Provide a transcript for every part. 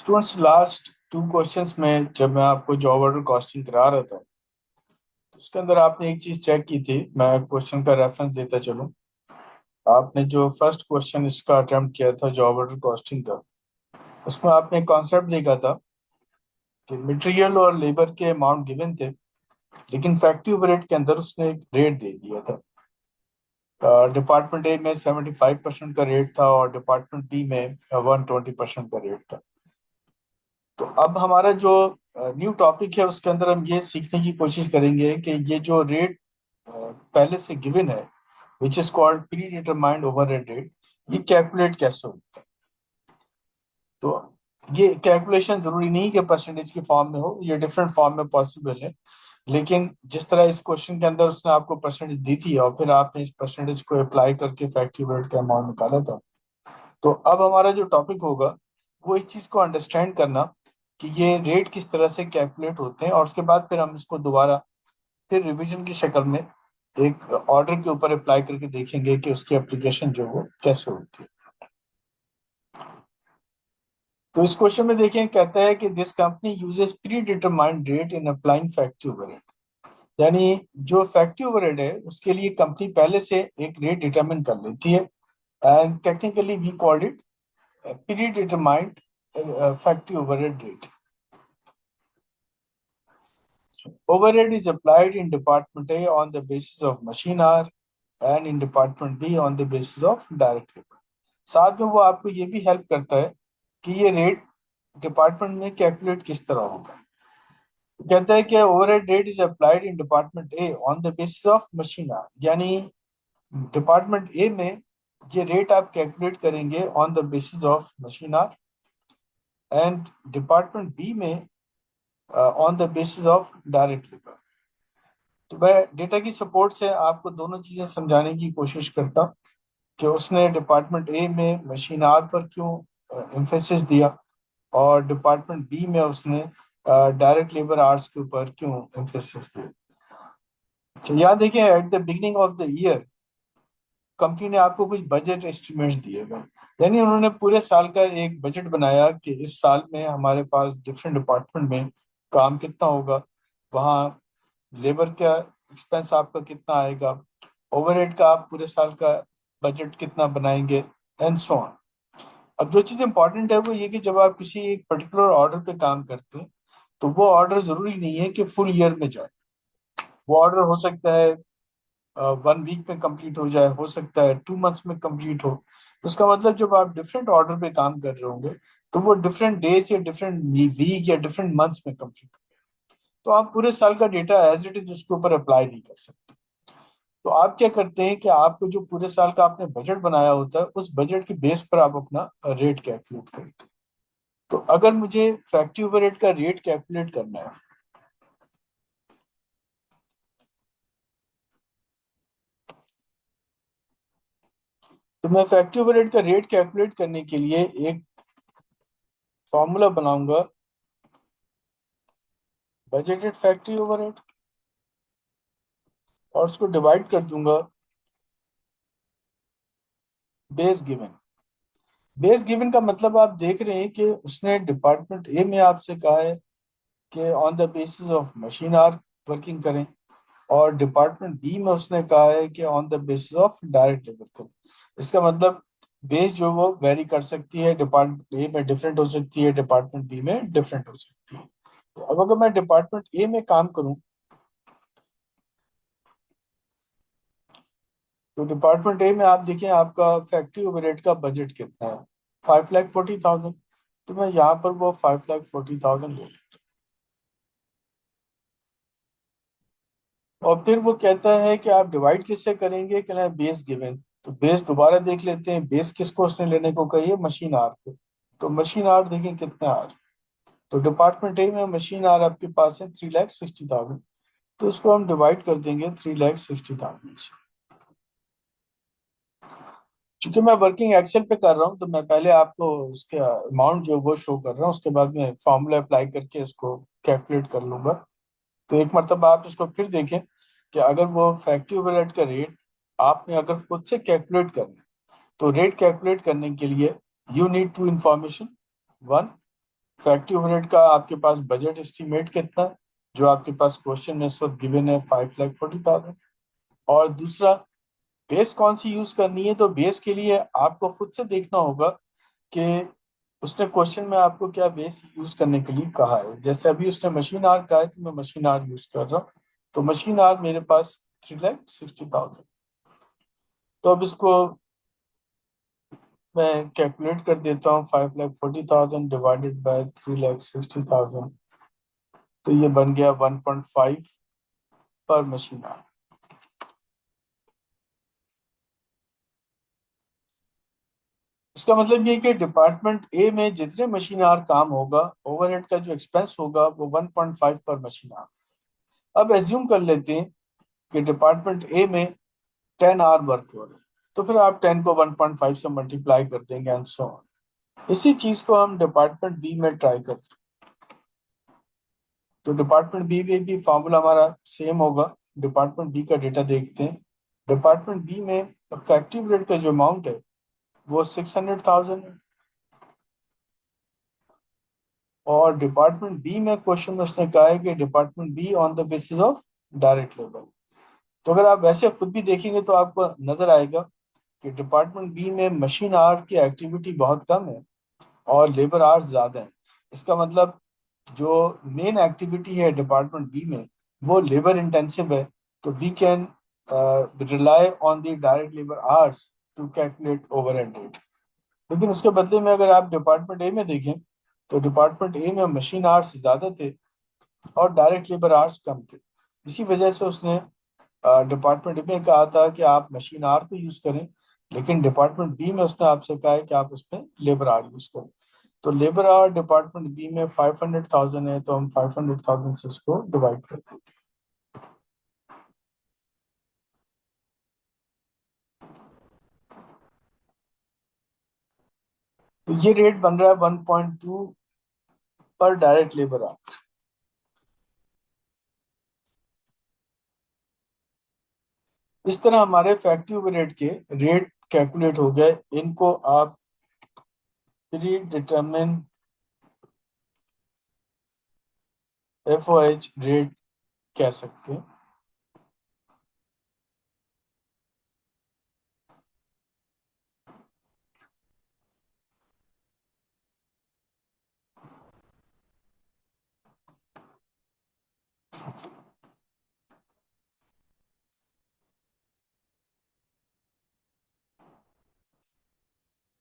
Students, last 2 questions में जब मैं आपको जॉब ऑर्डर कॉस्टिंग करा रहा था तो उसके अंदर आपने एक चीज चेक की थी। मैं क्वेश्चन का रेफरेंस देता चलूं। आपने जो फर्स्ट क्वेश्चन इसका अटेम्प्ट किया था जॉब ऑर्डर कॉस्टिंग का, उसमें आपने कॉन्सेप्ट देखा था कि मटेरियल और लेबर के अमाउंट गिवन थे, लेकिन फैक्ट्री ओवरहेड के अंदर उसने एक रेट दे दिया था। डिपार्टमेंट ए में 75% का रेट था और डिपार्टमेंट बी में 120% का रेट था। तो अब हमारा जो न्यू टॉपिक है उसके अंदर हम ये सीखने की कोशिश करेंगे कि ये जो रेट पहले से गिवन है, which is called pre determined overhead rate, ये कैलकुलेट कैसे होता है। तो ये कैलकुलेशन जरूरी नहीं कि परसेंटेज की फॉर्म में हो, ये डिफरेंट फॉर्म में पॉसिबल है। लेकिन जिस तरह इस क्वेश्चन के अंदर उसने आपको परसेंटेज दी थी और फिर आपने इस परसेंटेज को अप्लाई करके फैक्ट्री ओवरहेड का अमाउंट निकाला था, तो अब हमारा जो टॉपिक होगा वो इस चीज को अंडरस्टैंड करना कि ये रेट किस तरह से कैलकुलेट होते हैं, और उसके बाद फिर हम इसको दोबारा फिर रिवीजन की शक्ल में एक ऑर्डर के ऊपर अप्लाई करके देखेंगे कि उसकी एप्लीकेशन जो हो कैसे होती है। तो इस क्वेश्चन में देखें, कहता है कि this company uses pre determined rate in applying factory overhead. यानी जो फैक्ट्री ओवरहेड है उसके लिए कंपनी पहले से एक रेट डिटरमिन कर लेती है, and technically we called it predetermined factory overhead rate. Overhead is applied in Department A on the basis of machine hour and in Department B on the basis of direct labor. साथ में वो आपको ये भी help करता है कि ये रेट डिपार्टमेंट में कैलकुलेट किस तरह होगा। तो कहता है कि overhead rate is applied in department A on the basis of machine hour. यानी डिपार्टमेंट ए में ये रेट आप कैलकुलेट करेंगे on the basis of machine hour, and department B में on the basis of direct labour. तो मैं data की support से आपको दोनों चीजें समझाने की कोशिश करता हूं कि उसने डिपार्टमेंट ए में मशीन आर पर क्यों एम्फेसिस दिया और डिपार्टमेंट बी में उसने डायरेक्ट लेबर आवर्स के ऊपर क्यों एम्फेसिस दिया। तो याद देखिए, at the beginning of the year company ने आपको कुछ बजट एस्टिमेट्स दिए गए। यानी उन्होंने पूरे साल का एक बजट बनाया कि इस साल में हमारे पास डिफरेंट डिपार्टमेंट में काम कितना होगा, वहाँ लेबर का एक्सपेंस आपका कितना आएगा, ओवरहेड का आप पूरे साल का बजट कितना बनाएंगे, एंड सो ऑन। अब जो चीज़ इंपॉर्टेंट है वो ये कि जब आप किसी एक पर्टिकुलर ऑर्डर पे काम करते हैं तो वो ऑर्डर जरूरी नहीं है कि फुल ईयर में जाए। वो ऑर्डर हो सकता है 1 वीक में कंप्लीट हो जाए, हो सकता है 2 मंथ्स में कंप्लीट हो। तो उसका मतलब जब आप डिफरेंट ऑर्डर पे काम कर रहे होंगे तो वो डिफरेंट डेज या डिफरेंट वीक या डिफरेंट मंथ्स में कंप्लीट हो। तो आप पूरे साल का डेटा एज इट इज उसके ऊपर अप्लाई नहीं कर सकते। तो आप क्या करते हैं कि आपको जो पूरे साल का आपने बजट बनाया होता है उस बजट के बेस पर आप अपना रेट कैलकुलेट करते हैं। तो अगर मुझे फैक्ट्री ओवरहेड का रेट कैलकुलेट करना है तो मैं फैक्ट्री ओवरहेड का रेट कैलकुलेट करने के लिए एक फॉर्मूला बनाऊंगा, बजटेड फैक्ट्री ओवरहेड, और उसको डिवाइड कर दूंगा बेस गिवन। बेस गिवन का मतलब आप देख रहे हैं कि उसने डिपार्टमेंट ए में आपसे कहा है कि on the basis of machine hour working करें, और डिपार्टमेंट बी में उसने कहा है कि on the basis of direct labour करें। इसका मतलब बेस जो वो वेरी कर सकती है, डिपार्टमेंट ए में डिफरेंट हो सकती है, डिपार्टमेंट बी में डिफरेंट हो सकती है। तो अब अगर मैं डिपार्टमेंट ए में काम करूं तो डिपार्टमेंट ए में आप देखिए आपका फैक्ट्री ओवरहेड का बजट कितना है, 5,40,000। तो मैं यहाँ पर वो 5,40,000 ले लूँ। और फिर वो कहता है कि आप डिवाइड किससे करेंगे, कहना है बेस गिवन। तो बेस दोबारा देख लेते हैं, बेस किसको उसने लेने को कही है, मशीन आर को। तो मशीन आर देखें कितने आर। तो डिपार्टमेंट ए में मशीन आर आपके पास है 3,60,000। तो उसको हम डिवाइड कर देंगे 3,60,000 से। चूंकि मैं वर्किंग एक्सेल पे कर रहा हूँ तो मैं पहले आपको उसके अमाउंट जो वो शो कर रहा हूँ, उसके बाद में फॉर्मूला अप्लाई करके इसको कैलकुलेट कर लूंगा। तो एक मरतबा आप इसको फिर देखें कि अगर वो फैक्ट्री ओवरहेड का रेट आपने अगर खुद से कैलकुलेट करना है तो रेट कैलकुलेट करने के लिए you need to information. One, factory overhead का आपके पास बजट एस्टिमेट कितना है, जो आपके पास क्वेश्चन में इस वक्त गिवन है 5,40,000। और दूसरा, बेस कौन सी यूज करनी है, तो बेस के लिए आपको खुद से देखना होगा कि उसने क्वेश्चन में आपको क्या बेस यूज करने के लिए कहा है। जैसे अभी उसने मशीन आर कहा है तो मैं मशीन आर यूज कर रहा हूँ, तो मशीन आर मेरे पास 3,60,000। तो अब इसको मैं कैलकुलेट कर देता हूँ, 5,40,000 डिवाइडेड बाय 3,60,000, तो ये बन गया 1.5 पर मशीन आर। इसका मतलब ये कि डिपार्टमेंट ए में जितने मशीन आर काम होगा, ओवरहेड का जो एक्सपेंस होगा वो 1.5 पर मशीन आर। अब एज्यूम कर लेते हैं कि डिपार्टमेंट ए में 10 आवर वर्क हो रहा है, तो फिर आप 10 को 1.5 से मल्टीप्लाई कर देंगे एंड सो ऑन। इसी चीज को हम डिपार्टमेंट बी में ट्राई करते हैं। तो डिपार्टमेंट बी में भी फॉर्मूला हमारा सेम होगा। डिपार्टमेंट बी का डेटा देखते हैं। डिपार्टमेंट बी में इफेक्टिव रेट का जो अमाउंट है वो 600,000 है। और डिपार्टमेंट बी में क्वेश्चन में उसने कहा है कि department be on the basis of direct labour. तो अगर आप वैसे खुद भी देखेंगे तो आपको नजर आएगा कि डिपार्टमेंट बी में मशीन आवर की एक्टिविटी बहुत कम है और लेबर आवर्स ज्यादा है। इसका मतलब जो मेन एक्टिविटी है डिपार्टमेंट बी में वो लेबर इंटेंसिव है। तो we can rely on the direct labour hours to calculate overhead rate. लेकिन उसके बदले में अगर आप डिपार्टमेंट ए में देखें तो डिपार्टमेंट ए में मशीन आवर्स ज्यादा थे और डायरेक्ट लेबर आवर्स कम थे। इसी वजह से उसने डिपार्टमेंट में कहा था कि आप मशीन आर को यूज करें, लेकिन डिपार्टमेंट बी में उसने आपसे कहा है कि आप उसमें लेबर आर यूज करें। तो लेबर आर डिपार्टमेंट बी में 500,000 है, तो हम 500,000 से इसको डिवाइड कर देते हैं। तो ये रेट बन रहा है 1.2 पर डायरेक्ट लेबर आर। इस तरह हमारे फैक्ट्री ओवरहेड के रेट कैलकुलेट हो गए। इनको आप predetermined F O H rate कह सकते हैं।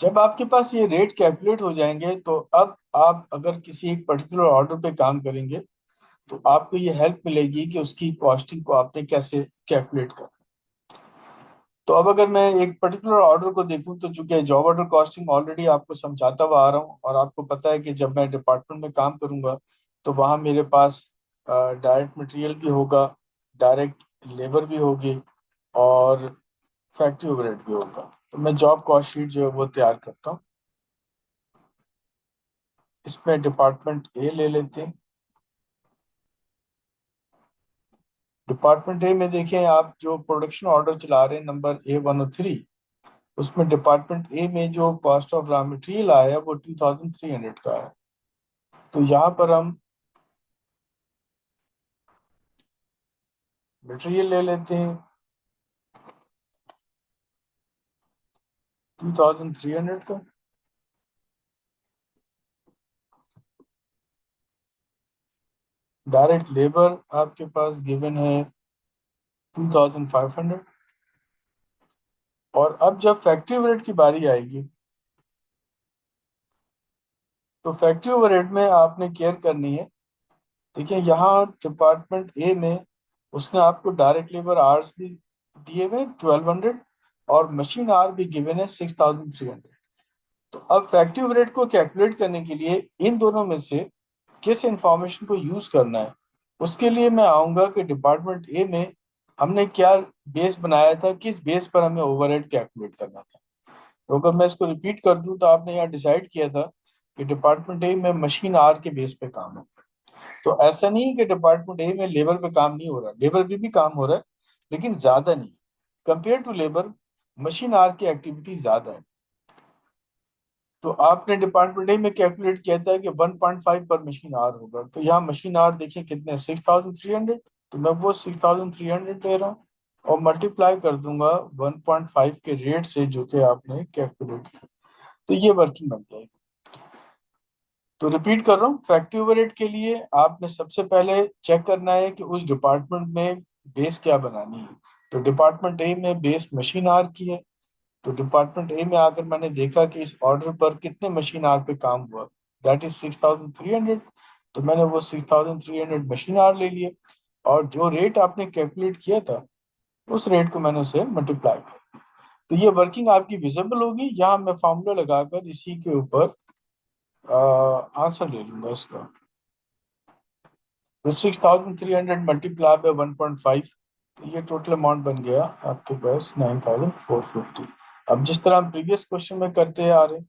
जब आपके पास ये रेट कैलकुलेट हो जाएंगे तो अब आप अगर किसी एक पर्टिकुलर ऑर्डर पे काम करेंगे तो आपको ये हेल्प मिलेगी कि उसकी कॉस्टिंग को आपने कैसे कैलकुलेट करना। तो अब अगर मैं एक पर्टिकुलर ऑर्डर को देखूं तो चूंकि जॉब ऑर्डर कॉस्टिंग ऑलरेडी आपको समझाता हुआ आ रहा हूं और आपको पता है कि जब मैं डिपार्टमेंट में काम करूंगा तो वहां मेरे पास डायरेक्ट मटेरियल भी होगा, डायरेक्ट लेबर भी होगी और फैक्ट्री ओवरहेड भी होगा। तो मैं जॉब कॉस्ट शीट जो है वो तैयार करता हूँ। इसमें डिपार्टमेंट ए ले लेते हैं। डिपार्टमेंट ए में देखें, आप जो प्रोडक्शन ऑर्डर चला रहे हैं नंबर A103, उसमें डिपार्टमेंट ए में जो कॉस्ट ऑफ रॉ मटेरियल आया है वो 2,300 का है। तो यहाँ पर हम मटेरियल ले लेते हैं 2,300 का। डायरेक्ट लेबर आपके पास गिवन है 2,500। और अब जब फैक्ट्री ओवरहेड की बारी आएगी तो फैक्ट्री ओवरहेड में आपने केयर करनी है। देखिए यहाँ डिपार्टमेंट ए में उसने आपको डायरेक्ट लेबर आवर्स भी दिए हुए 1,200 और मशीन आवर भी गिवन है 6,300। तो अब फैक्ट्री ओवरहेड को कैलकुलेट करने के लिए इन दोनों में से किस इंफॉर्मेशन को यूज करना है, उसके लिए मैं आऊंगा कि डिपार्टमेंट ए में हमने क्या बेस बनाया था, किस बेस पर हमें ओवरहेड कैलकुलेट करना था। तो अगर मैं इसको रिपीट कर दूं तो आपने यहाँ डिसाइड किया था कि डिपार्टमेंट ए में मशीन आर के बेस पे काम है। तो ऐसा नहीं है कि डिपार्टमेंट ए में लेबर पे काम नहीं हो रहा, लेबर पे भी काम हो रहा है, लेकिन ज्यादा नहीं। Compare to labour, machine hour की एक्टिविटी ज्यादा है। तो आपने डिपार्टमेंट ए में कैलकुलेट किया था कि 1.5 पर मशीन आर होगा, तो यहाँ मशीन आर देखिए कितने, 6,300। तो मैं वो 6,300 ले रहा हूँ और मल्टीप्लाई कर दूंगा 1.5 के रेट से जो कि आपने कैलकुलेट किया, तो ये वर्किंग बन जाएगी। तो रिपीट कर रहा हूँ, फैक्ट्री ओवरहेड के लिए आपने सबसे पहले चेक करना है कि उस डिपार्टमेंट में बेस क्या बनानी है। तो डिपार्टमेंट ए में बेस मशीन आर की है, तो डिपार्टमेंट ए में आकर मैंने देखा कि इस ऑर्डर पर कितने मशीन आर पे काम हुआ, दैट इज 6,300। तो मैंने वो 6,300 मशीन आर ले लिए और जो रेट आपने कैलकुलेट किया था उस रेट को मैंने उसे मल्टीप्लाई किया। तो ये वर्किंग आपकी विजिबल होगी। यहाँ मैं फॉर्मूला लगाकर इसी के ऊपर आंसर ले लूंगा इसका। तो 6,300 मल्टीप्लाई बाय 1.5, तो ये टोटल अमाउंट बन गया आपके पास 9,450। अब जिस तरह हम प्रीवियस क्वेश्चन में करते आ रहे हैं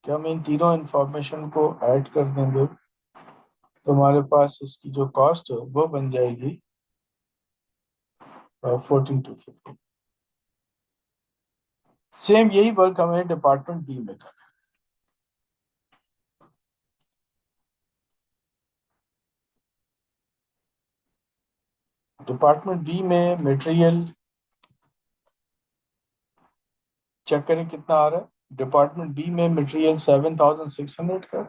कि हम इन तीनों इंफॉर्मेशन को ऐड कर देंगे, तो हमारे पास इसकी जो कॉस्ट है वो बन जाएगी 14,250। सेम यही वर्क हमें डिपार्टमेंट बी में करना है। डिपार्टमेंट बी में मटेरियल चेक करें कितना आ रहा है। डिपार्टमेंट बी में मटेरियल 7,600 का,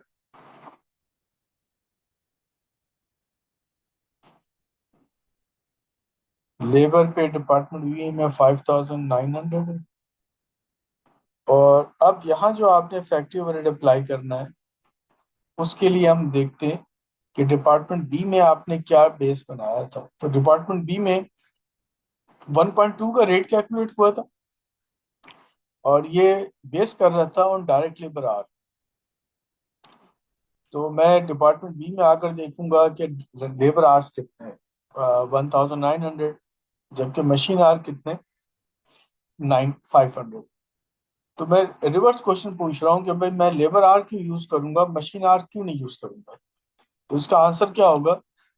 लेबर पे डिपार्टमेंट बी में 5,900 है। और अब यहाँ जो आपने फैक्ट्री ओवरहेड अप्लाई करना है उसके लिए हम देखते हैं कि डिपार्टमेंट बी में आपने क्या बेस बनाया था। तो डिपार्टमेंट बी में 1.2 का रेट कैलकुलेट हुआ था और ये बेस कर रहा था ऑन डायरेक्ट लेबर आवर। तो मैं डिपार्टमेंट बी में आकर देखूंगा कि लेबर आवर्स कितने हैं, 1,900, जबकि मशीन आवर कितने, 500। तो मैं रिवर्स क्वेश्चन पूछ रहा हूँ कि भाई मैं लेबर आवर क्यों यूज करूंगा, मशीन आवर क्यों नहीं यूज करूंगा। तो इसका आंसर क्या होगा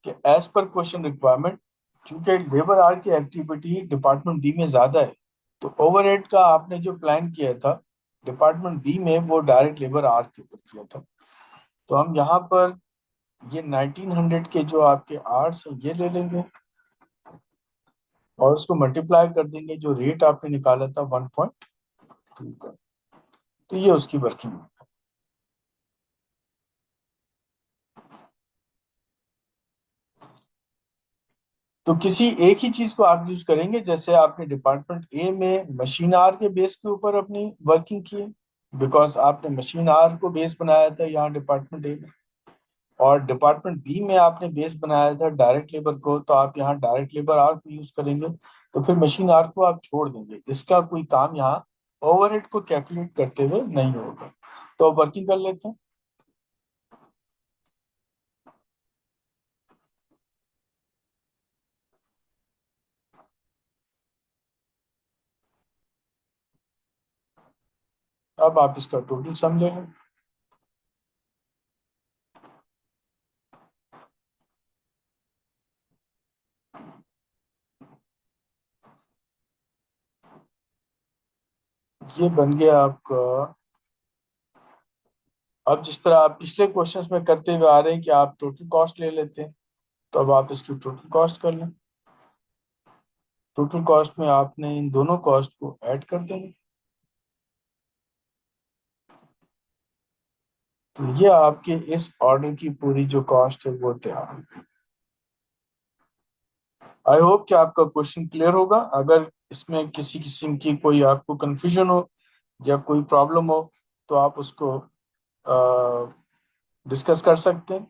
कि एज पर क्वेश्चन रिक्वायरमेंट, चूंकि लेबर आवर की एक्टिविटी डिपार्टमेंट डी में ज्यादा है, तो ओवरहेड का आपने जो प्लान किया था डिपार्टमेंट बी में वो डायरेक्ट लेबर आवर के ऊपर किया था। तो हम यहाँ पर ये 1900 के जो आपके आवर्स हैं ये ले लेंगे और उसको मल्टीप्लाई कर देंगे जो रेट आपने निकाला था 1.2 का, तो ये उसकी वर्किंग है। तो किसी एक ही चीज को आप यूज करेंगे, जैसे आपने डिपार्टमेंट ए में मशीन आर के बेस के ऊपर अपनी वर्किंग की है, बिकॉज आपने मशीन आर को बेस बनाया था यहाँ डिपार्टमेंट ए में, और डिपार्टमेंट बी में आपने बेस बनाया था डायरेक्ट लेबर को, तो आप यहाँ डायरेक्ट लेबर आर को यूज करेंगे। तो फिर मशीन आर को आप छोड़ देंगे, इसका कोई काम यहाँ ओवरहेड को कैलकुलेट करते हुए नहीं होगा। तो वर्किंग कर लेते हैं। अब आप इसका टोटल सम ले लें। ये बन गया आपका। अब जिस तरह आप पिछले क्वेश्चंस में करते हुए आ रहे हैं कि आप टोटल कॉस्ट ले लेते हैं, तो अब आप इसकी टोटल कॉस्ट कर लें। टोटल कॉस्ट में आपने इन दोनों कॉस्ट को ऐड कर देंगे, तो ये आपके इस ऑर्डर की पूरी जो कॉस्ट है वो तैयार है। आई होप कि आपका क्वेश्चन क्लियर होगा। अगर इसमें किसी किस्म की कोई आपको कंफ्यूजन हो या कोई प्रॉब्लम हो तो आप उसको डिस्कस कर सकते हैं।